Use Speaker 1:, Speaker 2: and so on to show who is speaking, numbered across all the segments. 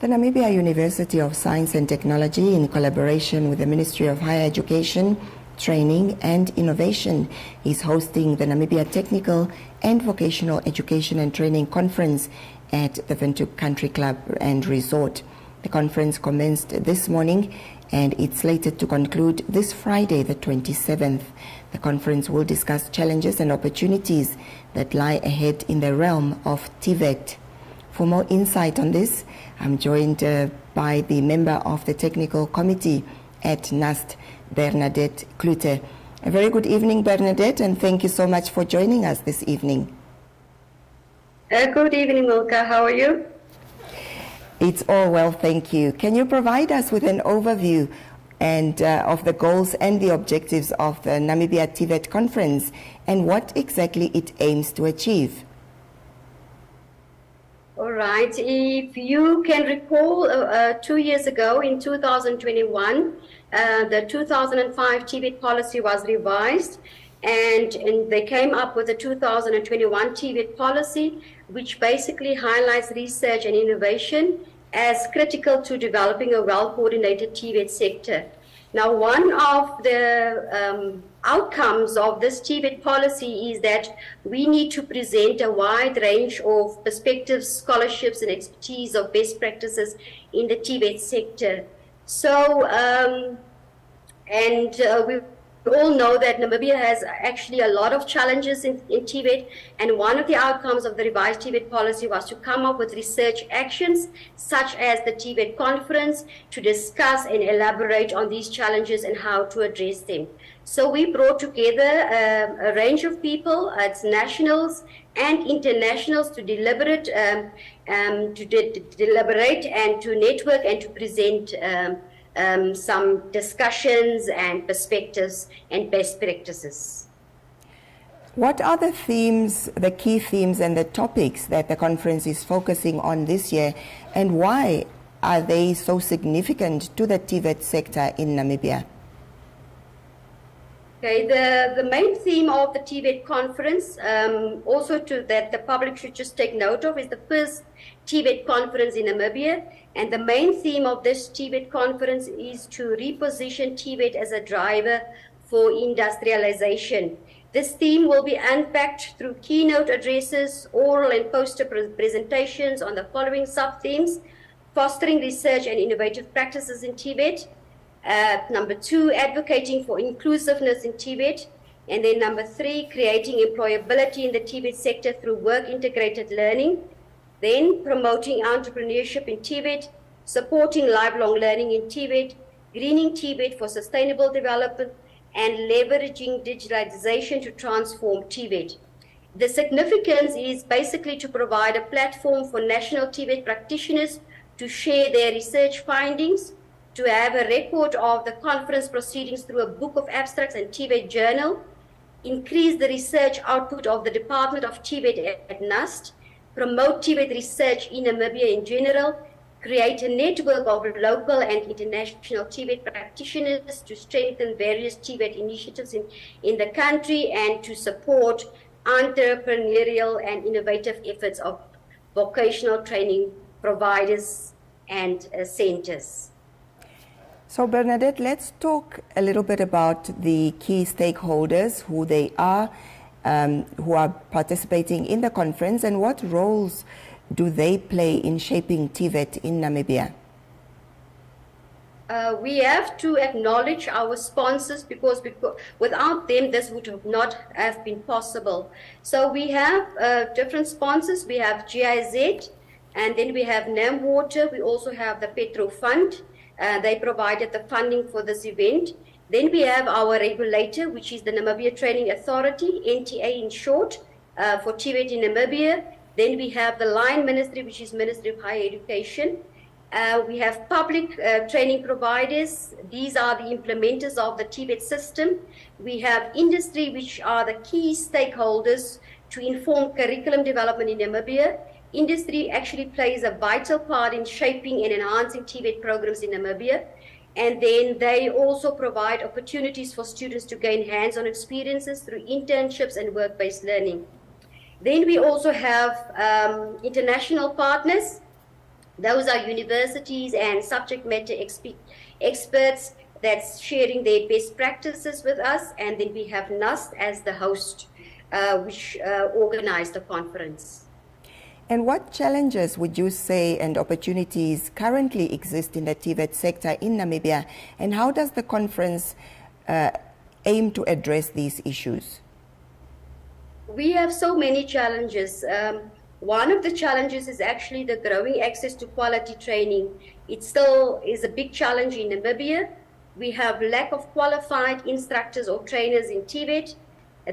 Speaker 1: The Namibia University of Science and Technology, in collaboration with the Ministry of Higher Education, Training and Innovation, is hosting the Namibia Technical and Vocational Education and Training Conference at the Windhoek Country Club and Resort. The conference commenced this morning and it's slated to conclude this Friday, the 27th. The conference will discuss challenges and opportunities that lie ahead in the realm of TVET. For more insight on this, I'm joined by the member of the Technical Committee at NUST, Bernadette Klute. A very good evening, Bernadette, and thank you so much for joining us this evening.
Speaker 2: Good evening, Milka. How are you?
Speaker 1: It's all well, thank you. Can you provide us with an overview and of the goals and the objectives of the Namibia TVET conference and what exactly it aims to achieve?
Speaker 2: All right. If you can recall, 2 years ago in 2021, the 2005 TVET policy was revised, and they came up with the 2021 TVET policy, which basically highlights research and innovation as critical to developing a well-coordinated TVET sector. Now, one of the outcomes of this TVET policy is that we need to present a wide range of perspectives, scholarships, and expertise of best practices in the TVET sector. So, we all know that Namibia has actually a lot of challenges in TVET, and one of the outcomes of the revised TVET policy was to come up with research actions such as the TVET conference to discuss and elaborate on these challenges and how to address them. So we brought together a range of people, it's nationals and internationals, to deliberate and to network and to present some discussions and perspectives and best practices.
Speaker 1: What are the themes, the key themes and the topics that the conference is focusing on this year, and why are they so significant to the TVET sector in Namibia?
Speaker 2: Okay, the main theme of the TVET conference, also that the public should just take note of, is the first TVET conference in Namibia. And the main theme of this TVET conference is to reposition TVET as a driver for industrialization. This theme will be unpacked through keynote addresses, oral and poster presentations on the following sub-themes: fostering research and innovative practices in TVET. Number 2, advocating for inclusiveness in TVET. And then number 3, creating employability in the TVET sector through work-integrated learning. Then promoting entrepreneurship in TVET, supporting lifelong learning in TVET, greening TVET for sustainable development, and leveraging digitalization to transform TVET. The significance is basically to provide a platform for national TVET practitioners to share their research findings, to have a record of the conference proceedings through a book of abstracts and TVET journal, increase the research output of the Department of TVET at NUST, promote TVET research in Namibia in general, create a network of local and international TVET practitioners to strengthen various TVET initiatives in the country, and to support entrepreneurial and innovative efforts of vocational training providers and centers.
Speaker 1: So Bernadette, let's talk a little bit about the key stakeholders, who they are, who are participating in the conference, and what roles do they play in shaping TVET in Namibia?
Speaker 2: We have to acknowledge our sponsors because without them this would not have been possible. So we have different sponsors. We have GIZ, and then we have NamWater. We also have the Petro Fund. They provided the funding for this event. Then we have our regulator, which is the Namibia Training Authority, NTA in short, for TVET in Namibia. Then we have the Line Ministry, which is Ministry of Higher Education. We have public training providers. These are the implementers of the TVET system. We have industry, which are the key stakeholders to inform curriculum development in Namibia. Industry actually plays a vital part in shaping and enhancing TVET programs in Namibia. And then they also provide opportunities for students to gain hands-on experiences through internships and work-based learning. Then we also have international partners. Those are universities and subject matter experts that's sharing their best practices with us. And then we have NUST as the host, which organized the conference.
Speaker 1: And what challenges would you say and opportunities currently exist in the TVET sector in Namibia? And how does the conference aim to address these issues?
Speaker 2: We have so many challenges. One of the challenges is actually the growing access to quality training. It still is a big challenge in Namibia. We have lack of qualified instructors or trainers in TVET.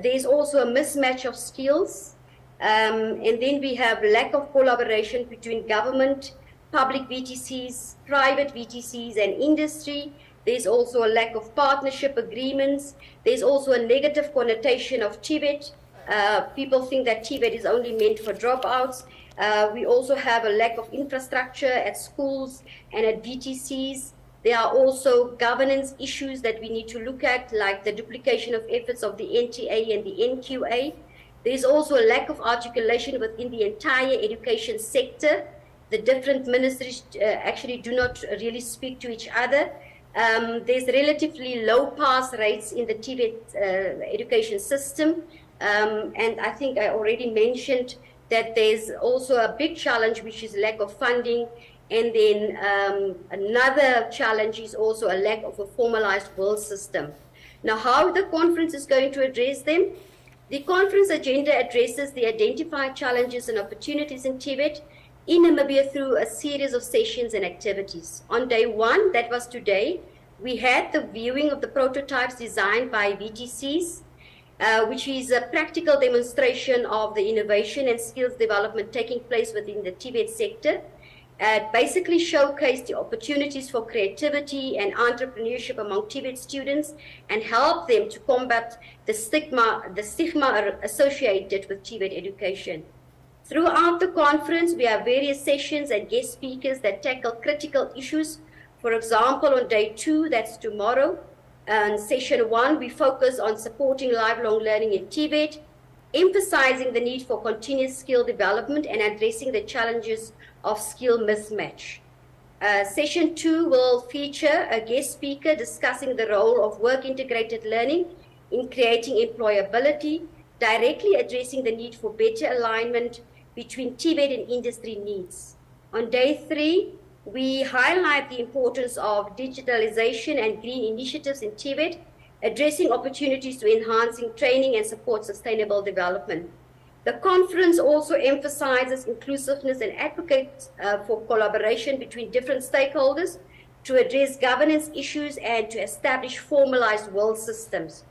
Speaker 2: There's also a mismatch of skills. And then we have lack of collaboration between government, public VTCs, private VTCs, and industry. There's also a lack of partnership agreements. There's also a negative connotation of TVET. People think that TVET is only meant for dropouts. We also have a lack of infrastructure at schools and at VTCs. There are also governance issues that we need to look at, like the duplication of efforts of the NTA and the NQA. There's also a lack of articulation within the entire education sector. The different ministries actually do not really speak to each other. There's relatively low pass rates in the TVET education system. And I think I already mentioned that there's also a big challenge, which is lack of funding. And then another challenge is also a lack of a formalized world system. Now, how the conference is going to address them? The conference agenda addresses the identified challenges and opportunities in TVET in Namibia through a series of sessions and activities. On day one, that was today, we had the viewing of the prototypes designed by VTCs, which is a practical demonstration of the innovation and skills development taking place within the TVET sector. Basically showcase the opportunities for creativity and entrepreneurship among TVET students and help them to combat the stigma associated with TVET education. Throughout the conference, we have various sessions and guest speakers that tackle critical issues. For example, on day 2, that's tomorrow, and session 1, we focus on supporting lifelong learning in TVET, emphasizing the need for continuous skill development and addressing the challenges of skill mismatch. Session 2 will feature a guest speaker discussing the role of work-integrated learning in creating employability, directly addressing the need for better alignment between TVET and industry needs. On day 3, we highlight the importance of digitalization and green initiatives in TVET, addressing opportunities to enhancing training and support sustainable development. The conference also emphasizes inclusiveness and advocates for collaboration between different stakeholders to address governance issues and to establish formalized world systems.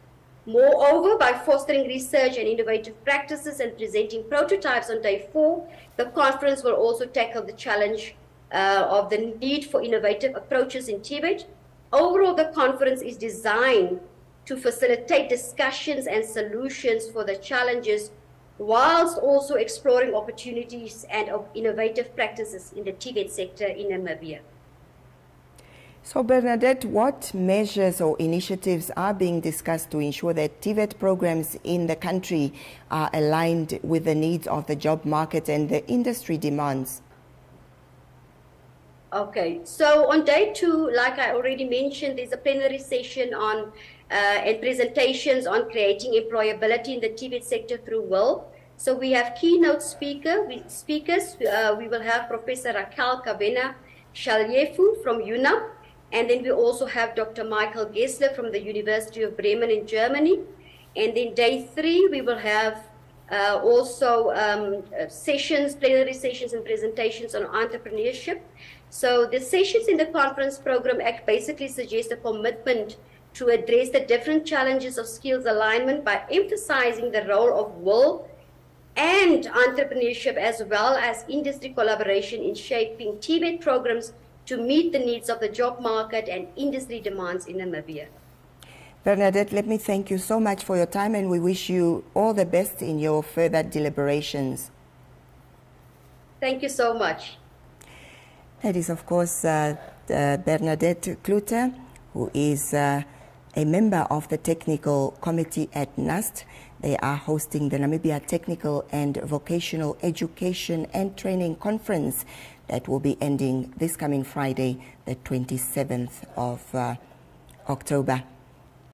Speaker 2: Moreover, by fostering research and innovative practices and presenting prototypes on day 4, the conference will also tackle the challenge of the need for innovative approaches in TVET. Overall, the conference is designed to facilitate discussions and solutions for the challenges whilst also exploring opportunities and innovative practices in the TVET sector in Namibia.
Speaker 1: So Bernadette, what measures or initiatives are being discussed to ensure that TVET programs in the country are aligned with the needs of the job market and the industry demands?
Speaker 2: Okay, so on day 2, like I already mentioned, there's a plenary session on and presentations on creating employability in the TVET sector through will. So we have keynote speakers. We will have Professor Raquel Kavena Shalyefu from UNAP, and then we also have Dr. Michael Gessler from the University of Bremen in Germany. And then day 3, we will have sessions, plenary sessions and presentations on entrepreneurship. So the sessions in the conference program act basically suggest a commitment to address the different challenges of skills alignment by emphasizing the role of will and entrepreneurship as well as industry collaboration in shaping TVET programs to meet the needs of the job market and industry demands in Namibia.
Speaker 1: Bernadette, let me thank you so much for your time, and we wish you all the best in your further deliberations.
Speaker 2: Thank you so much.
Speaker 1: That is, of course, Bernadette Klute, who is a member of the technical committee at NUST. They are hosting the Namibia Technical and Vocational Education and Training Conference that will be ending this coming Friday, the 27th of October.